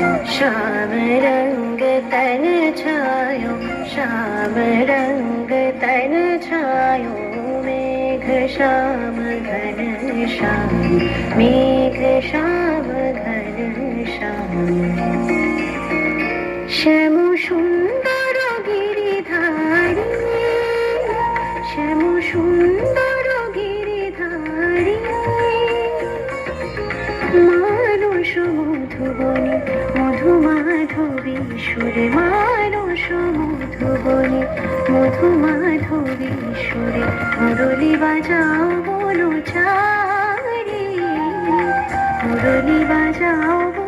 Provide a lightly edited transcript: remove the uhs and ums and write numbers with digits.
श्याम रंग तन छायो, श्याम रंग तन छायो, मेघ श्याम घन श्याम, मेघ श्याम घन श्याम। श्याम सुंदर गिरिधारी, श्याम सुंदर गिरिधारी, मानस মধুবনে মধু মাধবী সুরে, মানস মধুবনে মধু মাধবী সুরে, মুরলি বাজাও বনচারী, মুরলি বাজাও